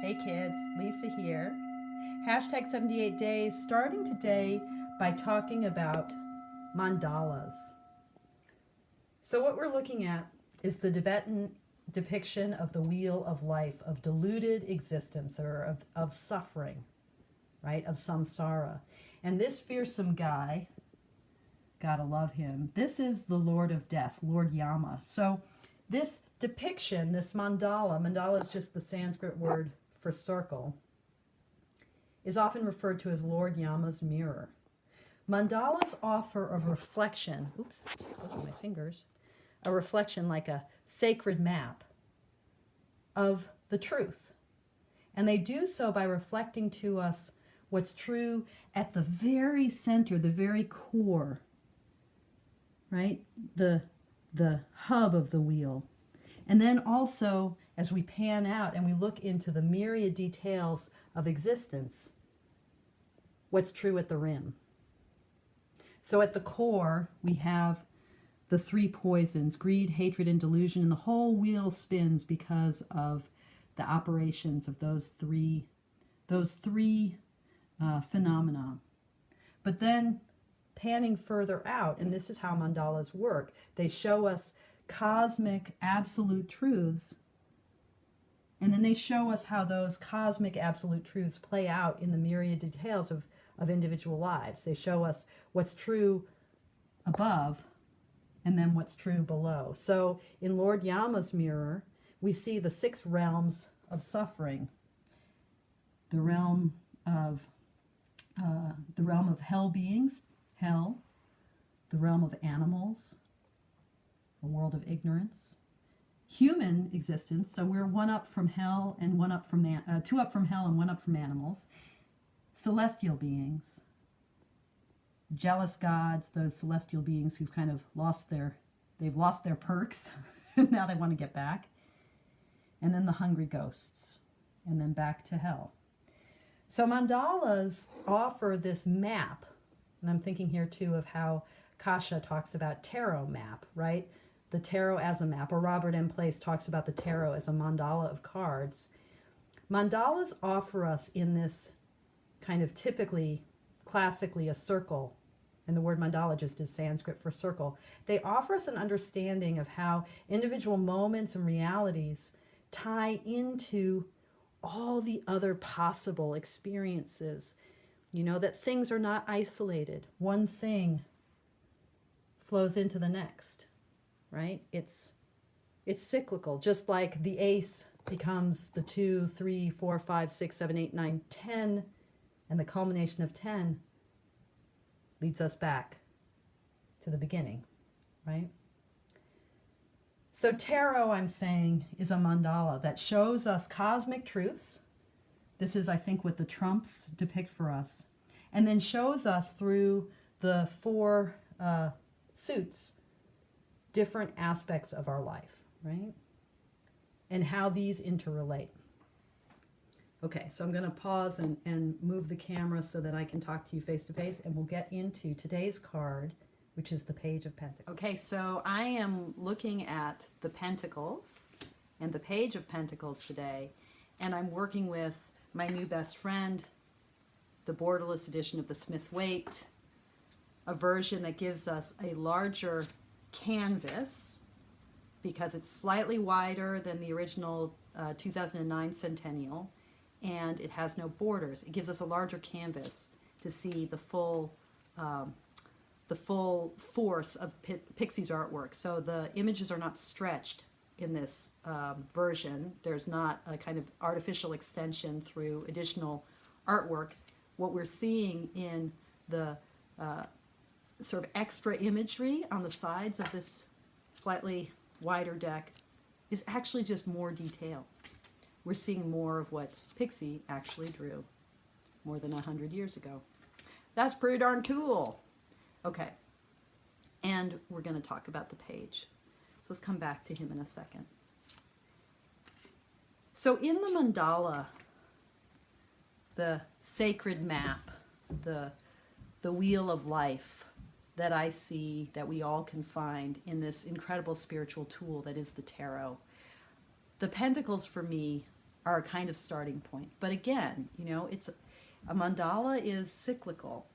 Hey kids, Lisa here. Hashtag 78 days, starting today by talking about mandalas. So what we're looking at is the Tibetan depiction of the wheel of life, of deluded existence, or of suffering, right? Of samsara. And this fearsome guy, gotta love him, this is the Lord of Death, Lord Yama. So this depiction, this mandala is just the Sanskrit word for circle, is often referred to as Lord Yama's mirror. Mandalas offer a reflection, those are my fingers, a reflection like a sacred map of the truth. And they do so by reflecting to us what's true at the very center, the very core, right? The hub of the wheel. And then also, as we pan out and we look into the myriad details of existence, what's true at the rim. So at the core, we have the three poisons: greed, hatred, and delusion, and the whole wheel spins because of the operations of those three phenomena. But then panning further out, and this is how mandalas work, they show us cosmic absolute truths, and then they show us how those cosmic absolute truths play out in the myriad details of individual lives. They show us what's true above and then what's true below. So in Lord Yama's mirror, we see the 6 realms of suffering. The realm of hell beings, hell, the realm of animals, a world of ignorance, human existence. So we're one up from hell and one up from two up from hell and one up from animals. Celestial beings, jealous gods, those celestial beings who've kind of lost their perks. Now they want to get back. And then the hungry ghosts, and then back to hell. So mandalas offer this map, and I'm thinking here too of how Kasha talks about tarot map, right? The tarot as a map, or Robert M. Place talks about the tarot as a mandala of cards. Mandalas offer us in this kind of classically a circle, and the word mandala just is Sanskrit for circle. They offer us an understanding of how individual moments and realities tie into all the other possible experiences. You know, that things are not isolated. One thing flows into the next, right? It's cyclical, just like the ace becomes the 2, 3, 4, 5, 6, 7, 8, 9, 10, and the culmination of 10 leads us back to the beginning, right? So tarot, I'm saying, is a mandala that shows us cosmic truths. This is, I think, what the trumps depict for us. And then shows us through the 4 suits different aspects of our life, right? And how these interrelate. Okay, so I'm going to pause and move the camera so that I can talk to you face to face, and we'll get into today's card, which is the Page of Pentacles. Okay, so I am looking at the Pentacles and the Page of Pentacles today, and I'm working with my new best friend, the borderless edition of the Smith-Waite, a version that gives us a larger canvas because it's slightly wider than the original 2009 Centennial, and it has no borders. It gives us a larger canvas to see the full force of Pixie's artwork. So the images are not stretched in this version. There's not a kind of artificial extension through additional artwork. What we're seeing in the sort of extra imagery on the sides of this slightly wider deck is actually just more detail. We're seeing more of what Pixie actually drew more than 100 years ago. That's pretty darn cool. Okay, and we're going to talk about the page. So let's come back to him in a second. So in the mandala, the sacred map, the wheel of life that I see, that we all can find in this incredible spiritual tool that is the tarot, the pentacles for me are a kind of starting point. But again, it's a mandala is cyclical.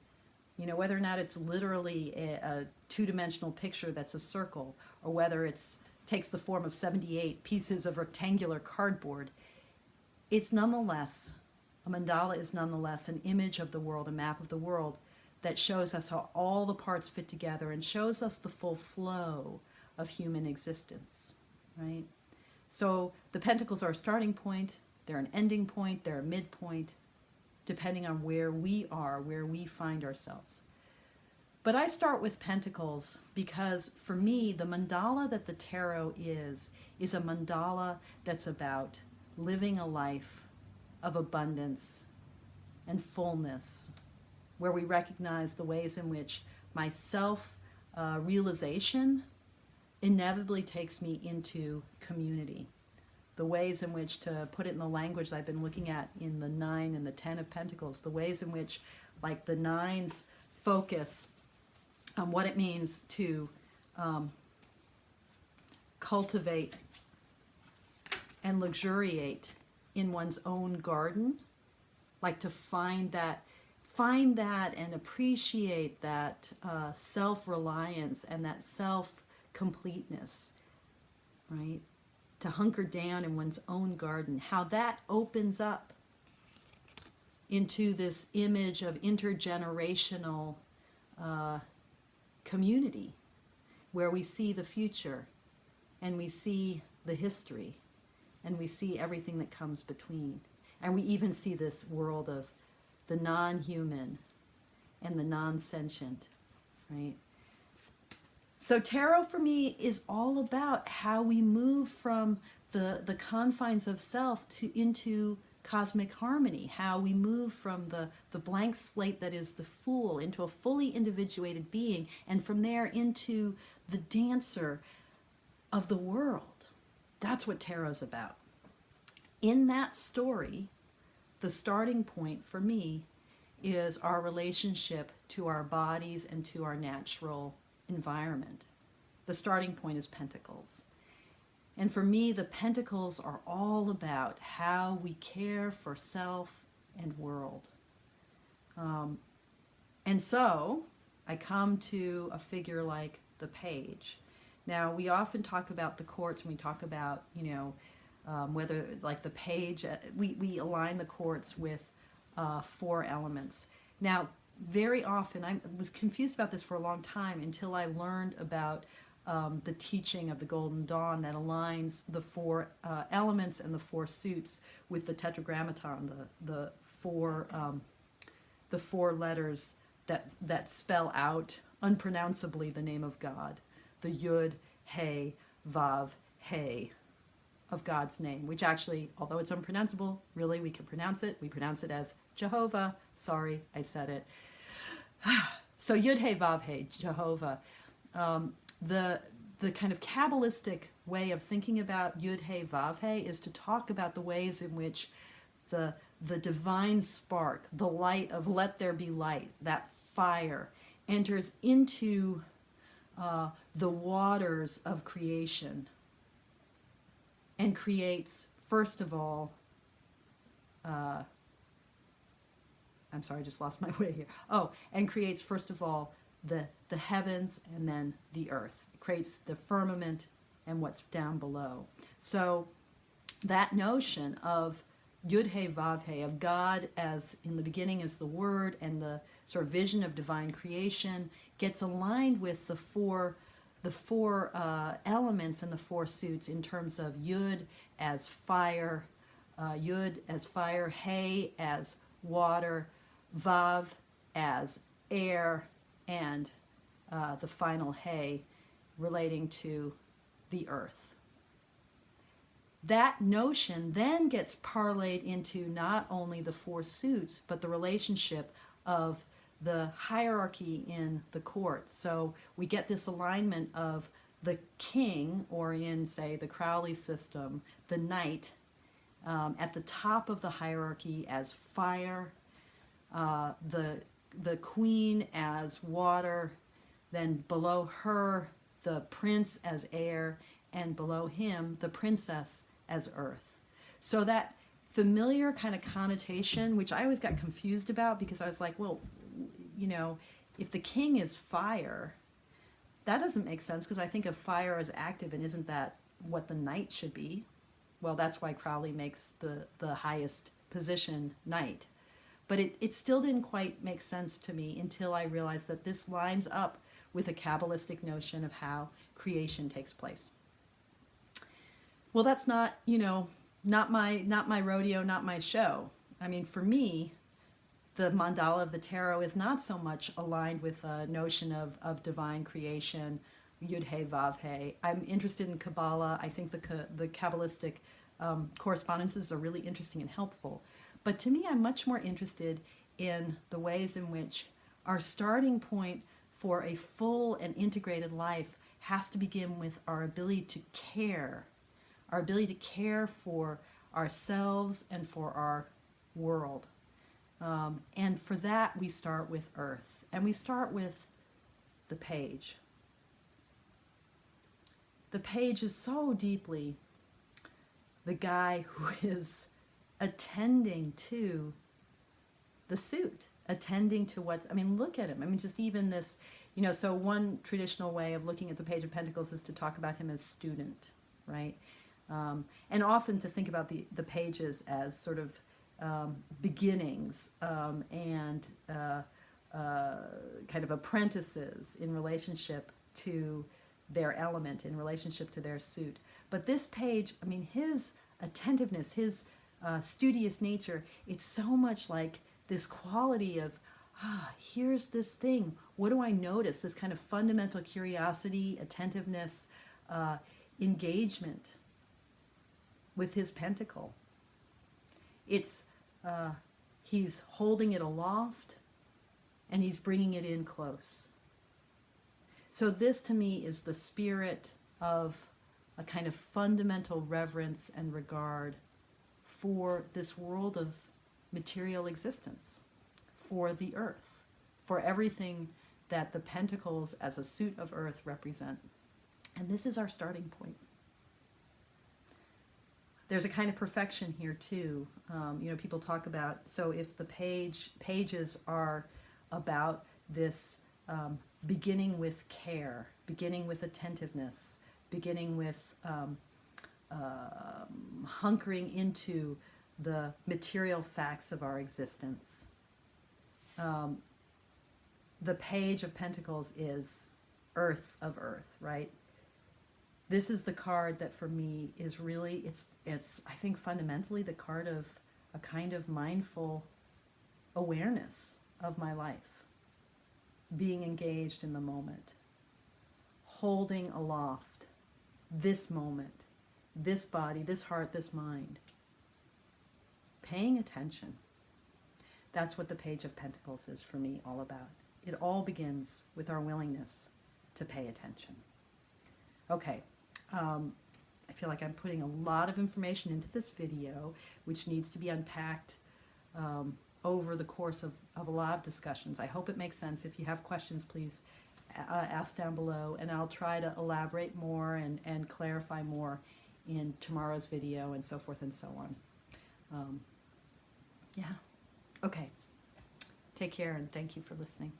Whether or not it's literally a two-dimensional picture that's a circle, or whether it's takes the form of 78 pieces of rectangular cardboard, it's nonetheless, a mandala is nonetheless an image of the world, a map of the world that shows us how all the parts fit together and shows us the full flow of human existence, right? So the pentacles are a starting point, they're an ending point, they're a midpoint, depending on where we are, where we find ourselves. But I start with pentacles because for me, the mandala that the tarot is a mandala that's about living a life of abundance and fullness, where we recognize the ways in which my self-realization inevitably takes me into community. The ways in which, to put it in the language I've been looking at in the 9 and the 10 of Pentacles, the ways in which, like the 9's focus on what it means to cultivate and luxuriate in one's own garden, like to find that and appreciate that self-reliance and that self-completeness, right? To hunker down in one's own garden, how that opens up into this image of intergenerational community, where we see the future and we see the history and we see everything that comes between. And we even see this world of the non-human and the non-sentient, right? So tarot for me is all about how we move from the confines of self into cosmic harmony, how we move from the blank slate that is the Fool into a fully individuated being, and from there into the dancer of the world. That's what tarot's about. In that story, the starting point for me is our relationship to our bodies and to our natural environment. The starting point is Pentacles. And for me, the Pentacles are all about how we care for self and world. And so I come to a figure like the Page. Now, we often talk about the quartz when we talk about, whether like the Page, we align the quartz with 4 elements. Now, very often, I was confused about this for a long time until I learned about the teaching of the Golden Dawn that aligns the 4 elements and the 4 suits with the Tetragrammaton, the 4 letters that spell out unpronounceably the name of God, the Yud, He, Vav, He of God's name, which actually, although it's unpronounceable, really we can pronounce it. We pronounce it as Jehovah. Sorry, I said it. So Yud, He, Vav, He, Jehovah. The kind of Kabbalistic way of thinking about Yud, He, Vav, He is to talk about the ways in which the divine spark, the light of let there be light, that fire, enters into the waters of creation and creates, first of all, I'm sorry, I just lost my way here. Oh, and creates, first of all, the heavens and then the earth. It creates the firmament and what's down below. So that notion of Yud He Vav He, of God as in the beginning as the Word, and the sort of vision of divine creation gets aligned with the four elements and the 4 suits in terms of Yud as fire, He as water, Vav as air, and the final He relating to the earth. That notion then gets parlayed into not only the 4 suits, but the relationship of the hierarchy in the court. So we get this alignment of the king, or in, say, the Crowley system, the knight, at the top of the hierarchy as fire, the queen as water, then below her the prince as air, and below him the princess as earth. So that familiar kind of connotation, which I always got confused about because I was like, well, you know, if the king is fire, that doesn't make sense because I think of fire as active, and isn't that what the knight should be? Well, that's why Crowley makes the highest position knight. But it still didn't quite make sense to me until I realized that this lines up with a Kabbalistic notion of how creation takes place. Well, that's not, you know, not my rodeo, not my show. I mean, for me, the mandala of the tarot is not so much aligned with a notion of divine creation, Yud He Vav He. I'm interested in Kabbalah. I think the Kabbalistic correspondences are really interesting and helpful. But to me, I'm much more interested in the ways in which our starting point for a full and integrated life has to begin with our ability to care, our ability to care for ourselves and for our world. And for that, we start with Earth. And we start with the page. The page is so deeply the guy who is attending to the suit, attending to what's, I mean, look at him. I mean, just even this, you know, so one traditional way of looking at the Page of Pentacles is to talk about him as student, right? And often to think about the pages as sort of beginnings and kind of apprentices in relationship to their element, in relationship to their suit. But this page, I mean, his attentiveness, his studious nature, it's so much like this quality of, here's this thing. What do I notice? This kind of fundamental curiosity, attentiveness, engagement with his pentacle. It's, he's holding it aloft and he's bringing it in close. So this to me is the spirit of a kind of fundamental reverence and regard for this world of material existence, for the earth, for everything that the pentacles as a suit of earth represent. And this is our starting point. There's a kind of perfection here too. You know, people talk about, so if the pages are about this beginning with care, beginning with attentiveness, beginning with hunkering into the material facts of our existence. The Page of Pentacles is earth of earth, right? This is the card that for me is really, it's I think fundamentally the card of a kind of mindful awareness of my life, being engaged in the moment, holding aloft this moment, this body, this heart, this mind, paying attention. That's what the Page of Pentacles is for me all about. It all begins with our willingness to pay attention. Okay. I feel like I'm putting a lot of information into this video, which needs to be unpacked over the course of a lot of discussions. I hope it makes sense. If you have questions, please ask down below, and I'll try to elaborate more and clarify more in tomorrow's video and so forth and so on. Yeah. Okay. Take care, and thank you for listening.